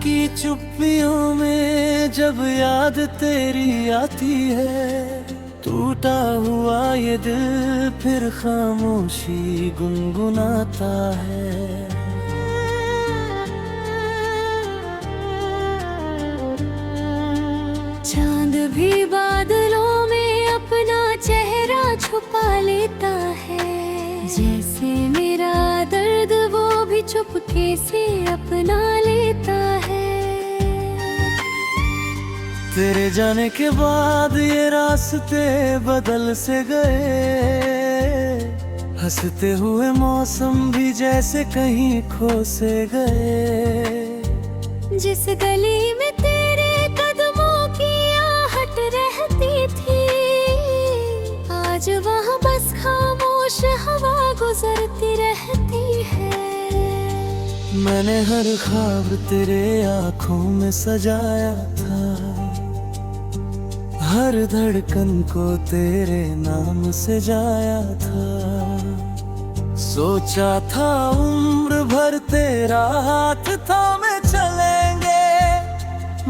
की चुप्पियों में जब याद तेरी आती है, टूटा हुआ ये दिल फिर खामोशी गुनगुनाता है। चांद भी बादलों में अपना चेहरा छुपा लेता है, जैसे मेरा दर्द वो भी चुपके से अपना लेता है। तेरे जाने के बाद ये रास्ते बदल से गए, हंसते हुए मौसम भी जैसे कहीं खो से गए। जिस गली में तेरे कदमों की आहट रहती थी, आज वहाँ बस खामोश हवा गुजरती रहती है। मैंने हर ख्वाब तेरे आँखों में सजाया था, हर धड़कन को तेरे नाम से जाया था। सोचा था उम्र भर तेरा हाथ थामे चलेंगे,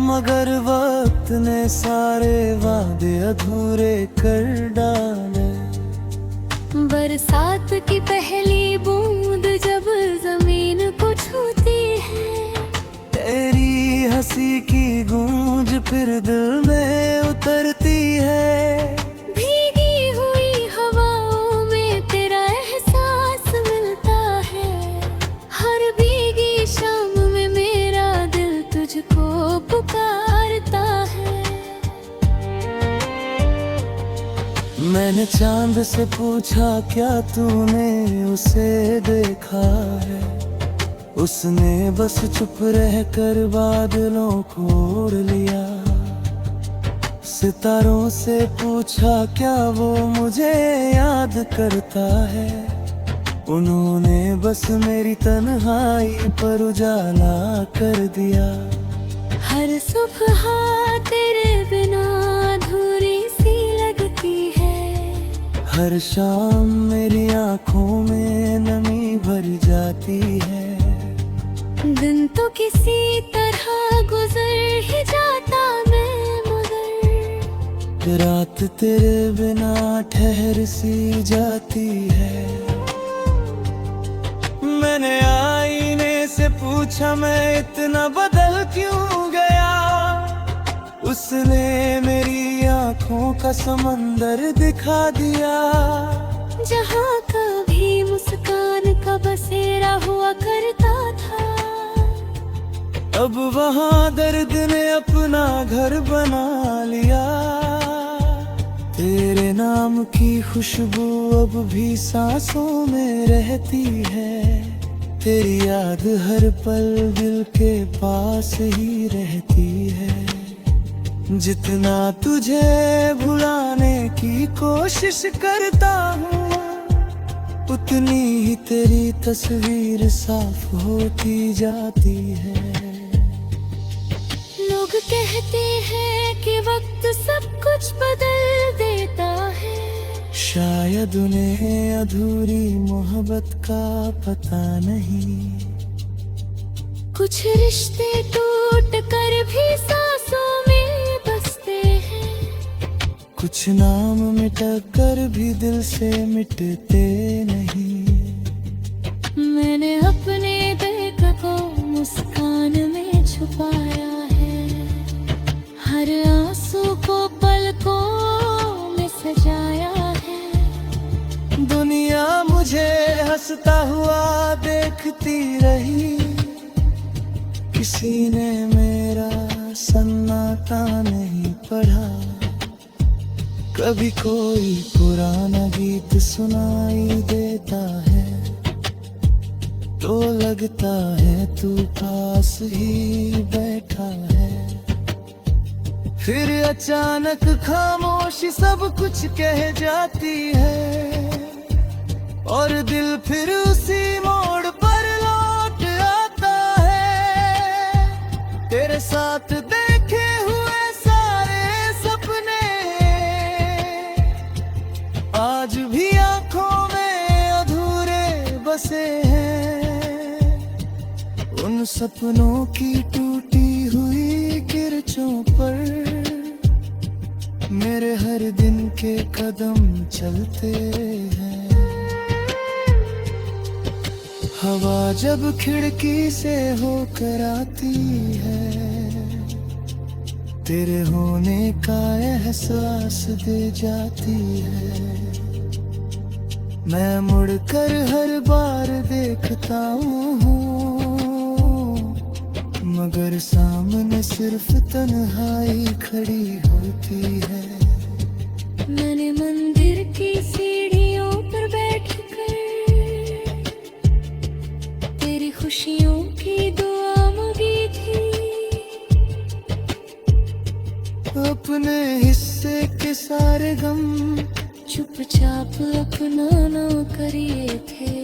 मगर वक्त ने सारे वादे अधूरे कर डाले। बरसात की पहली बूंद जब जमीन को छूती है, तेरी हंसी की गूंज फिर दिल में उतरती है। भीगी हुई हवाओं में तेरा एहसास मिलता है, हर भीगी शाम में मेरा दिल तुझको पुकारता है। मैंने चांद से पूछा क्या तूने उसे देखा है, उसने बस चुप रहकर बादलों को ओढ़ लिया। सितारों से पूछा क्या वो मुझे याद करता है, उन्होंने बस मेरी तन्हाई पर उजाला कर दिया। हर सुबह तेरे बिना अधूरी सी लगती है, हर शाम मेरी आंखों में नमी भर जाती है। दिन तो किसी तरह गुजर ही जाता मैं, मगर रात तेरे बिना ठहर सी जाती है। मैंने आईने से पूछा मैं इतना बदल क्यों गया, उसने मेरी आंखों का समंदर दिखा दिया। जहाँ कभी मुस्कान का बसेरा हुआ करता था, अब वहाँ दर्द ने अपना घर बना लिया। तेरे नाम की खुशबू अब भी सांसों में रहती है, तेरी याद हर पल दिल के पास ही रहती है। जितना तुझे भुलाने की कोशिश करता हूँ, उतनी ही तेरी तस्वीर साफ होती जाती है। लोग कहते हैं कि वक्त सब कुछ बदल देता है, शायद उन्हें अधूरी मोहब्बत का पता नहीं। कुछ रिश्ते टूट कर भी सांसों में बसते हैं, कुछ नाम मिटक कर भी दिल से मिटते नहीं। मैंने अपने दर्द को मुस्कान में छुपाया है, हर आंसू को पलकों में सजाया है। दुनिया मुझे हंसता हुआ देखती रही, किसी ने मेरा सन्नाटा नहीं पढ़ा। कभी कोई पुराना गीत सुनाई देता है, तो लगता है तू पास ही बैठा है। फिर अचानक खामोशी सब कुछ कह जाती है, और दिल फिर उसी मोड़ पर लौट आता है। तेरे साथ देखे हुए सारे सपने आज भी आंखों में अधूरे बसे हैं। उन सपनों की टूट टूटी हुई किरचों पर मेरे हर दिन के कदम चलते हैं। हवा जब खिड़की से होकर आती है तेरे होने का एहसास दे जाती है। मैं मुड़कर हर बार देखता हूँ मगर सामने सिर्फ तन्हाई खड़ी होती है। मैंने मंदिर की सीढ़ियों पर बैठकर तेरी खुशियों की दुआ मांगी थी। अपने हिस्से के सारे गम चुपचाप अपना ना करिए थे।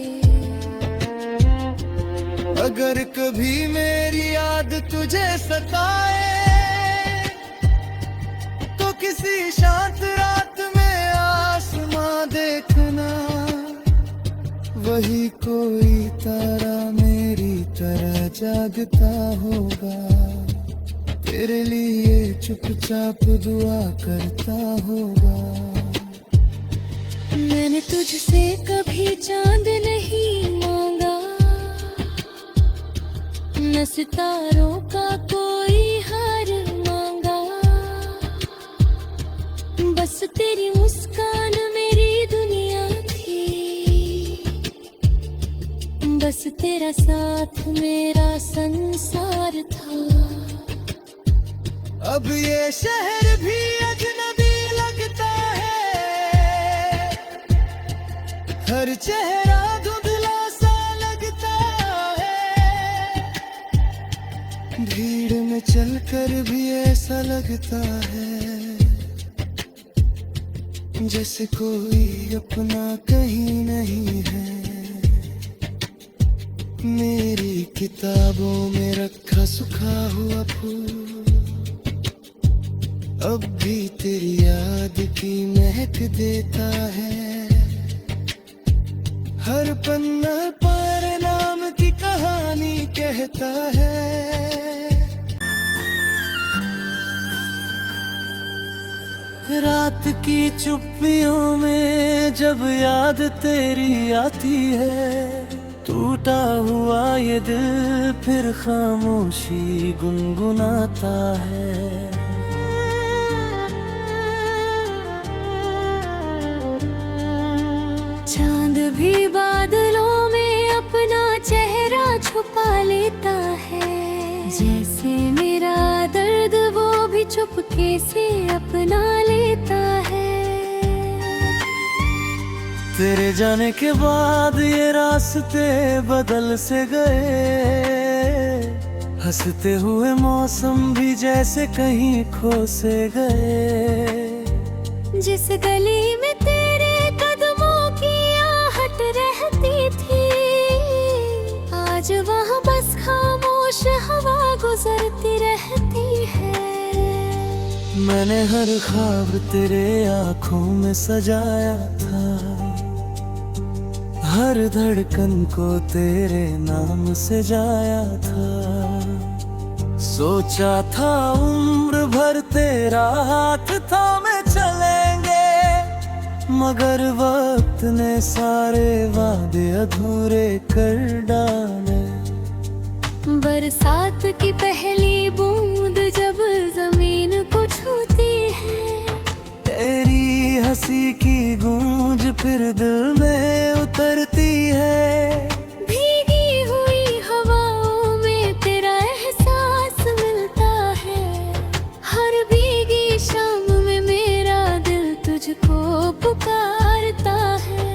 अगर कभी मेरी याद तुझे सताए तो किसी शांत रात में आसमां देखना, वही कोई तारा मेरी तरह जागता होगा, तेरे लिए चुपचाप दुआ करता होगा। मैंने तुझसे कभी चांद नहीं मांगा, न सितारों का कोई हार मांगा, बस तेरी मुस्कान मेरी दुनिया थी, बस तेरा साथ मेरा संसार था। अब ये शहर भी अजनबी लगता है, हर चेहरा धुंधला सा लगता है, भीड़ में चलकर भी ऐसा लगता है जैसे कोई अपना कहीं नहीं है। मेरी किताबों में रखा सूखा हुआ फूल अब भी तेरी याद की महक देता है। हर पन्ना पर नाम की कहानी कहता है। रात की चुप्पियों में जब याद तेरी आती है, टूटा हुआ ये दिल फिर खामोशी गुनगुनाता है। चांद भी बादलों में अपना चेहरा छुपा लेता है, जैसे मेरा दर्द वो भी चुपके से अपना लेता है। तेरे जाने के बाद ये रास्ते बदल से गए, हंसते हुए मौसम भी जैसे कहीं खो से गए। जिस गली में तेरे कदमों की आहट रहती थी, आज वहाँ बस खामोश हवा गुजरती रहती है। मैंने हर ख्वाब तेरे आँखों में सजाया था, हर धड़कन को तेरे नाम से जाया था। सोचा था उम्र भर तेरा हाथ थामे चलेंगे, मगर वक्त ने सारे वादे अधूरे कर डाले। बरसात की पहली बूंद जब जमीन को छूती है, तेरी हंसी की गूंज फिर दिल में उतरती है। भीगी हुई हवाओं में तेरा एहसास मिलता है, हर भीगी शाम में मेरा दिल तुझको पुकारता है।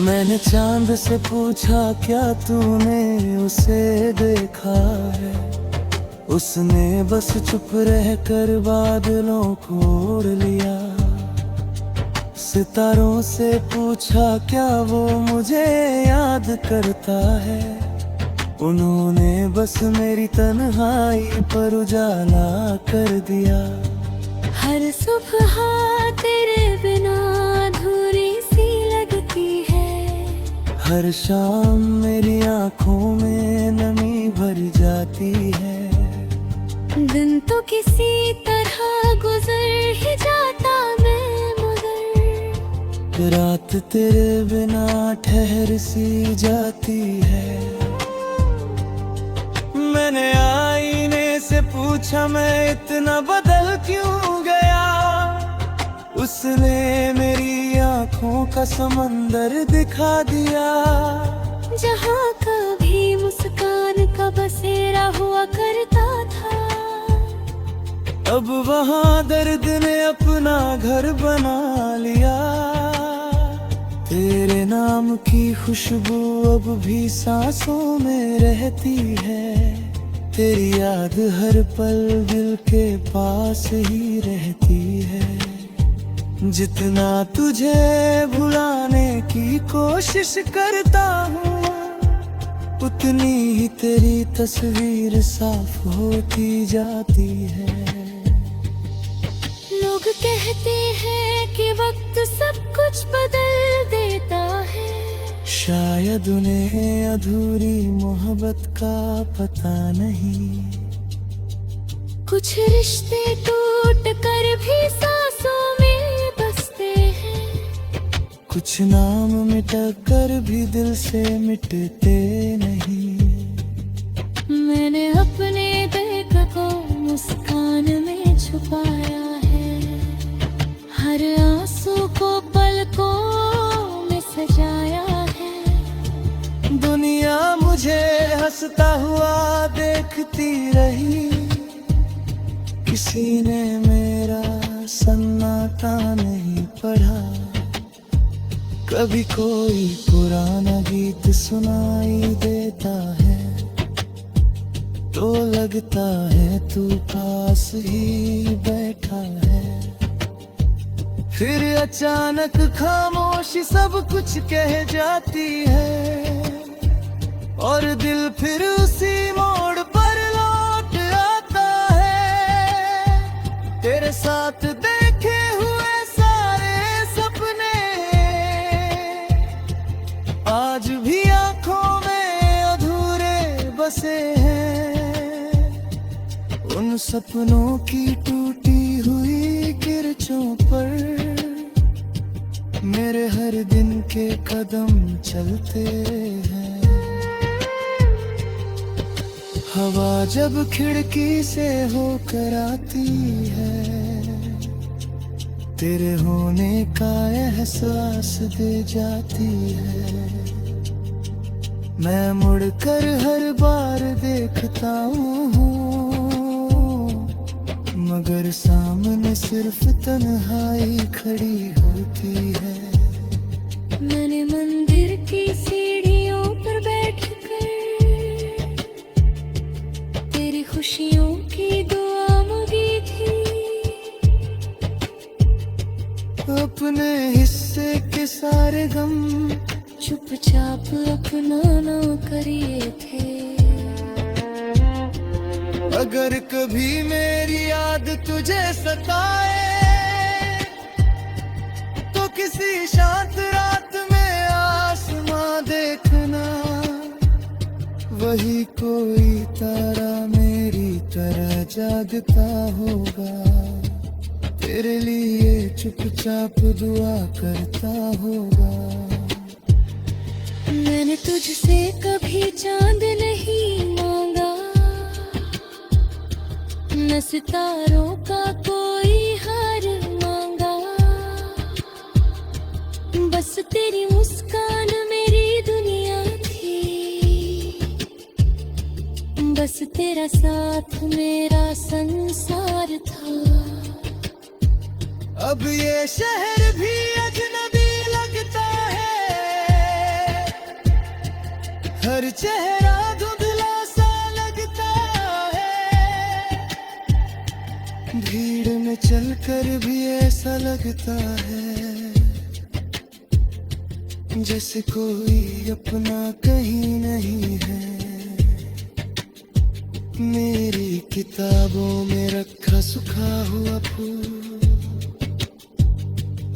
मैंने चांद से पूछा क्या तूने उसे देखा है, उसने बस चुप रहकर बादलों को ओढ़ लिया। सितारों से पूछा क्या वो मुझे याद करता है, उन्होंने बस मेरी तन्हाई पर उजाला कर दिया। हर सुबह तेरे बिना अधूरी सी लगती है, हर शाम मेरी आंखों में नमी भर जाती है। दिन तो किसी तरह गुजर ही जाता मैं, मगर रात तेरे बिना ठहर सी जाती है। मैंने आईने से पूछा मैं इतना बदल क्यों गया, उसने मेरी आंखों का समंदर दिखा दिया। जहाँ कभी मुस्कान का बसेरा हुआ करता था, अब वहाँ दर्द ने अपना घर बना लिया। तेरे नाम की खुशबू अब भी सांसों में रहती है। तेरी याद हर पल दिल के पास ही रहती है। जितना तुझे भुलाने की कोशिश करता हूँ, उतनी ही तेरी तस्वीर साफ होती जाती है। लोग कहते हैं कि वक्त सब कुछ बदल देता है, शायद उन्हें अधूरी मोहब्बत का पता नहीं। कुछ रिश्ते टूट कर भी सांसों में बसते हैं, कुछ नाम मिटक कर भी दिल से मिटते नहीं। मैंने अपने दर्द को मुस्कान में छुपाया है, हर आंसू को पलकों में सजाया है। दुनिया मुझे हंसता हुआ देखती रही, किसी ने मेरा सन्नाटा नहीं पढ़ा। कभी कोई पुराना गीत सुनाई देता है, तो लगता है तू पास ही बैठा है। फिर अचानक खामोशी सब कुछ कह जाती है, और दिल फिर उसी मोड़ पर लौट आता है। तेरे साथ देखे हुए सारे सपने आज भी आंखों में अधूरे बसे हैं। उन सपनों की टूटी हुई किरचों पर मेरे हर दिन के कदम चलते हैं। हवा जब खिड़की से होकर आती है, तेरे होने का एहसास दे जाती है। मैं मुड़कर हर बार देखता हूँ, मगर सामने सिर्फ तन्हाई खड़ी होती है। मैंने मंदिर की सीढ़ियों पर बैठकर तेरी खुशियों की दुआ मांगी थी, अपने हिस्से के सारे गम चुपचाप अपना ना करिए थे। अगर कभी मेरी याद तुझे सताए, तो किसी शांत रात में आसमां देखना, वही कोई तारा मेरी तरह जागता होगा, तेरे लिए चुपचाप दुआ करता होगा। मैंने तुझसे कभी चांद नहीं मांगा, न सितारों का कोई हार मांगा, बस तेरी मुस्कान मेरी दुनिया थी, बस तेरा साथ मेरा संसार था। अब ये शहर भी अजनबी लगता है, हर चेहरा धुंधला सा लगता है। भीड़ में चलकर भी ऐसा लगता है, जैसे कोई अपना कहीं नहीं है। मेरी किताबों में रखा सूखा हुआ फूल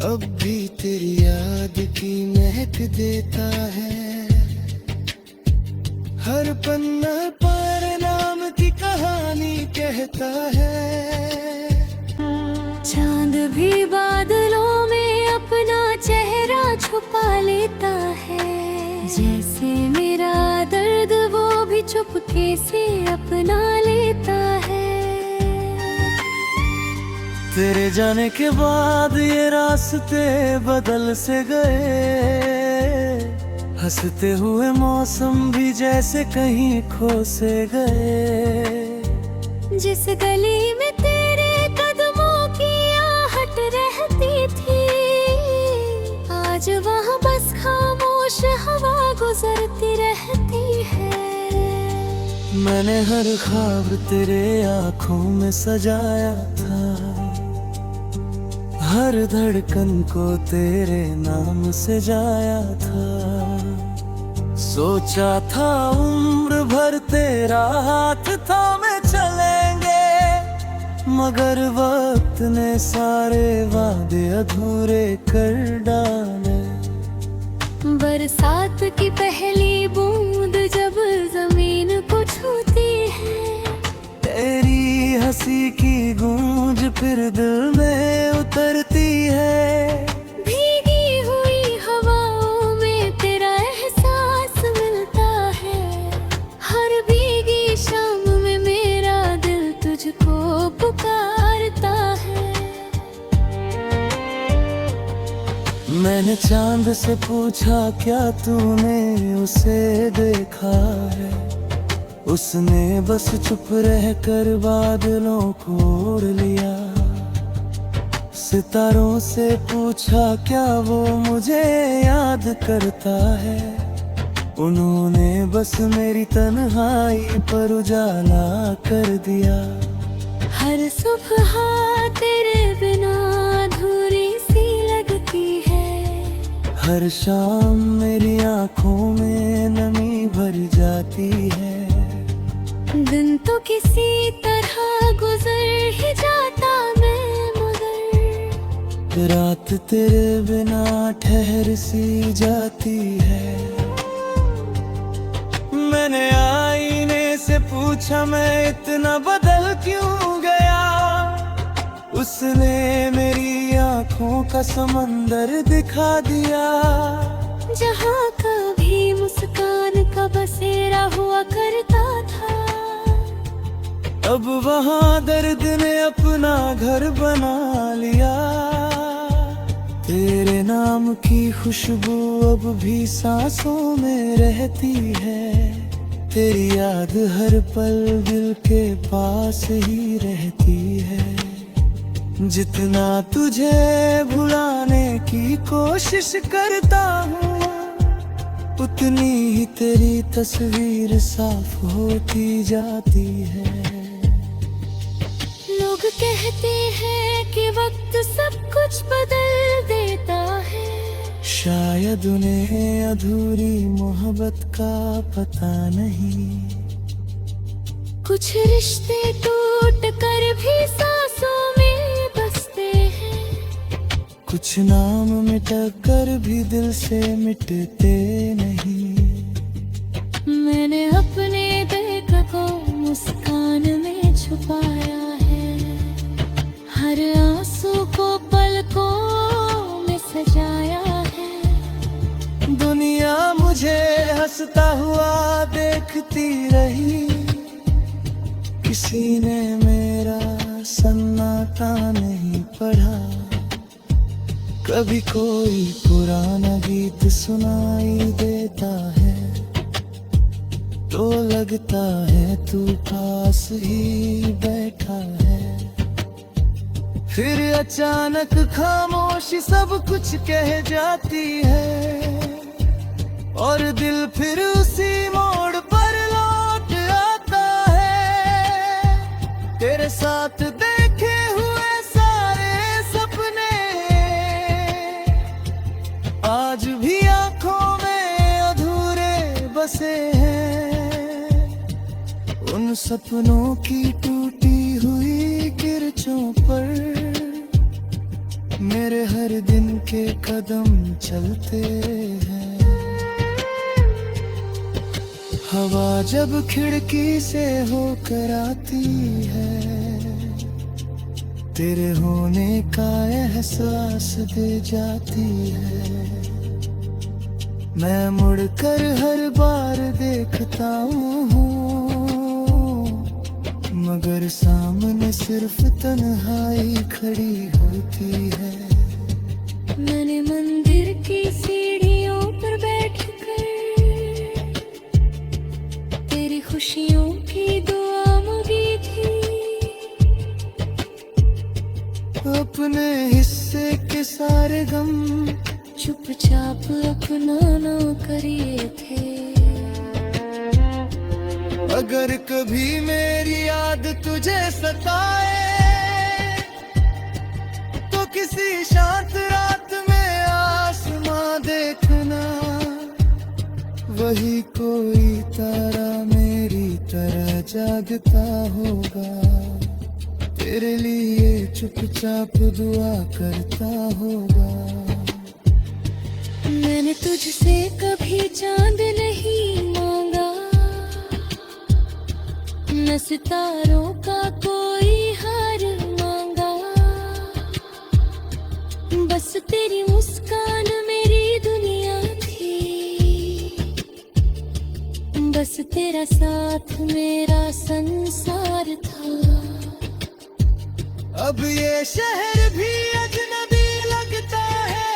अब भी तेरी याद की महक देता है। हर पन्ना पर नाम की कहानी कहता है। चांद भी बादलों में अपना चेहरा छुपा लेता है। जैसे मेरा दर्द वो भी चुपके से अपना लेता है। तेरे जाने के बाद ये रास्ते बदल से गए, हंसते हुए मौसम भी जैसे कहीं खो से गए। जिस गली में तेरे कदमों की आहट रहती थी, आज वहाँ बस खामोश हवा गुजरती रहती है। मैंने हर ख्वाब तेरे आँखों में सजाया था, हर धड़कन को तेरे नाम से जाया था। सोचा था उम्र भर तेरा हाथ थामे चलेंगे, मगर वक्त ने सारे वादे अधूरे कर डाले। बरसात की पहली बूंद जब जमीन को छूती है, तेरी हंसी की गूंज फिर दिल में उतरती है। भीगी हुई हवाओं में तेरा एहसास मिलता है। हर भीगी शाम में मेरा दिल तुझको पुकारता है। मैंने चांद से पूछा क्या तूने उसे देखा है, उसने बस चुप रहकर बादलों को ओढ़ लिया। सितारों से पूछा क्या वो मुझे याद करता है, उन्होंने बस मेरी तन्हाई पर उजाला कर दिया। हर सुबह तेरे बिना अधूरी सी लगती है। हर शाम मेरी आंखों में नमी भर जाती है। दिन तो किसी तरह गुजर ही जाता मैं, मगर रात तेरे बिना ठहर सी जाती है। मैंने आईने से पूछा मैं इतना बदल क्यों गया, उसने मेरी आंखों का समंदर दिखा दिया। जहाँ कभी मुस्कान का बसेरा हुआ करता था, अब वहाँ दर्द ने अपना घर बना लिया। तेरे नाम की खुशबू अब भी सांसों में रहती है। तेरी याद हर पल दिल के पास ही रहती है। जितना तुझे भुलाने की कोशिश करता हूँ, उतनी ही तेरी तस्वीर साफ होती जाती है। लोग कहते हैं कि वक्त सब कुछ बदल देता है, शायद उन्हें अधूरी मोहब्बत का पता नहीं। कुछ रिश्ते टूट कर भी सांसों में बसते हैं, कुछ नाम मिटक कर भी दिल से मिटते नहीं। मैंने अपने दर्द को मुस्कान में छुपाया है, हर आंसू को पलकों में सजाया है। दुनिया मुझे हंसता हुआ देखती रही, किसी ने मेरा सन्नाटा नहीं पढ़ा। कभी कोई पुराना गीत सुनाई देता है, तो लगता है तू पास ही बैठा है। फिर अचानक खामोशी सब कुछ कह जाती है, और दिल फिर उसी मोड़ पर लौट आता है। तेरे साथ देखे हुए सारे सपने आज भी आंखों में अधूरे बसे हैं। उन सपनों की टूटी हुई किरचों पर मेरे हर दिन के कदम चलते हैं। हवा जब खिड़की से होकर आती है, तेरे होने का एहसास दे जाती है। मैं मुड़कर हर बार देखता हूँ, मगर सामने सिर्फ तन्हाई खड़ी होती है। मैंने मंदिर की सीढ़ियों पर बैठकर तेरी खुशियों की दुआ मांगी थी। अपने हिस्से के सारे गम चुपचाप अपना ना करिए थे। अगर कभी मेरी याद तुझे सताए, तो किसी शांत रात में आसमां देखना, वही कोई तारा मेरी तरह जागता होगा, तेरे लिए चुपचाप दुआ करता होगा। मैंने तुझसे कभी चांद नहीं मांगा, न सितारों का कोई हार मांगा। बस तेरी मुस्कान मेरी दुनिया थी, बस तेरा साथ मेरा संसार था। अब ये शहर भी अजनबी लगता है,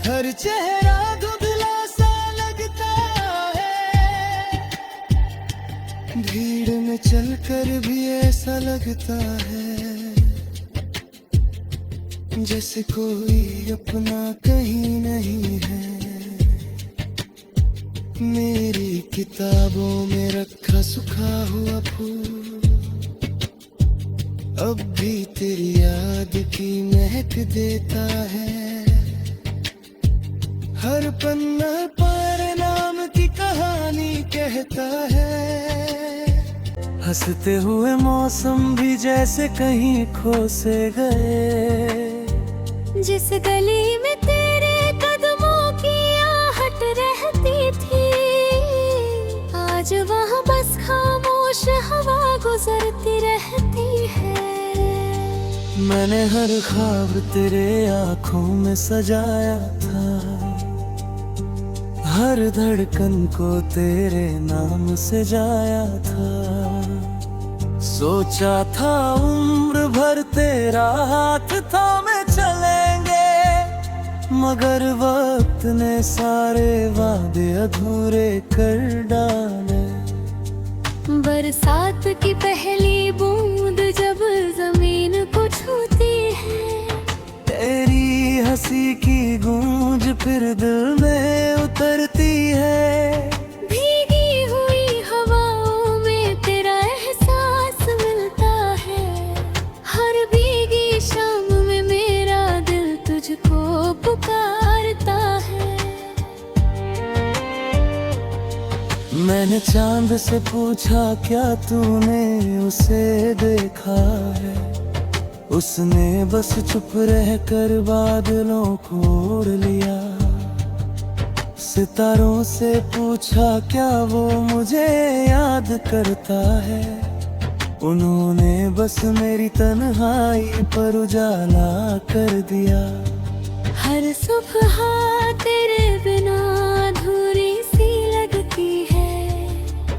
हर चेहरा धुंधला सा लगता है। भीड़ में चलकर भी ऐसा लगता है, जैसे कोई अपना कहीं नहीं है। मेरी किताबों में रखा सूखा हुआ फूल अब भी तेरी याद की महक देता है। हर पन्ना पर नाम की कहानी कहता है। हंसते हुए मौसम भी जैसे कहीं खो से गए, जिस गली में तेरे कदमों की आहट रहती थी, आज वहाँ बस खामोश हवा गुजरती रहती है। मैंने हर ख्वाब तेरे आँखों में सजाया था, हर धड़कन को तेरे नाम से जाया था। सोचा था उम्र भर तेरा हाथ थामे चलेंगे, मगर वक्त ने सारे वादे अधूरे कर डाले। बरसात की पहली बूंद जब जमीन को छूती है, तेरी हंसी की गूंज फिर दिल में उतरती है। भीगी हुई हवाओं में तेरा एहसास मिलता है, हर भीगी शाम में मेरा दिल तुझको पुकारता है। मैंने चांद से पूछा क्या तूने उसे देखा है, उसने बस चुप रहकर बादलों को ओढ़ लिया। सितारों से पूछा क्या वो मुझे याद करता है, उन्होंने बस मेरी तन्हाई पर उजाला कर दिया। हर सुबह तेरे बिना अधूरी सी लगती है,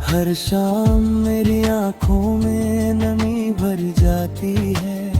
हर शाम मेरी आंखों में नमी भर जाती है।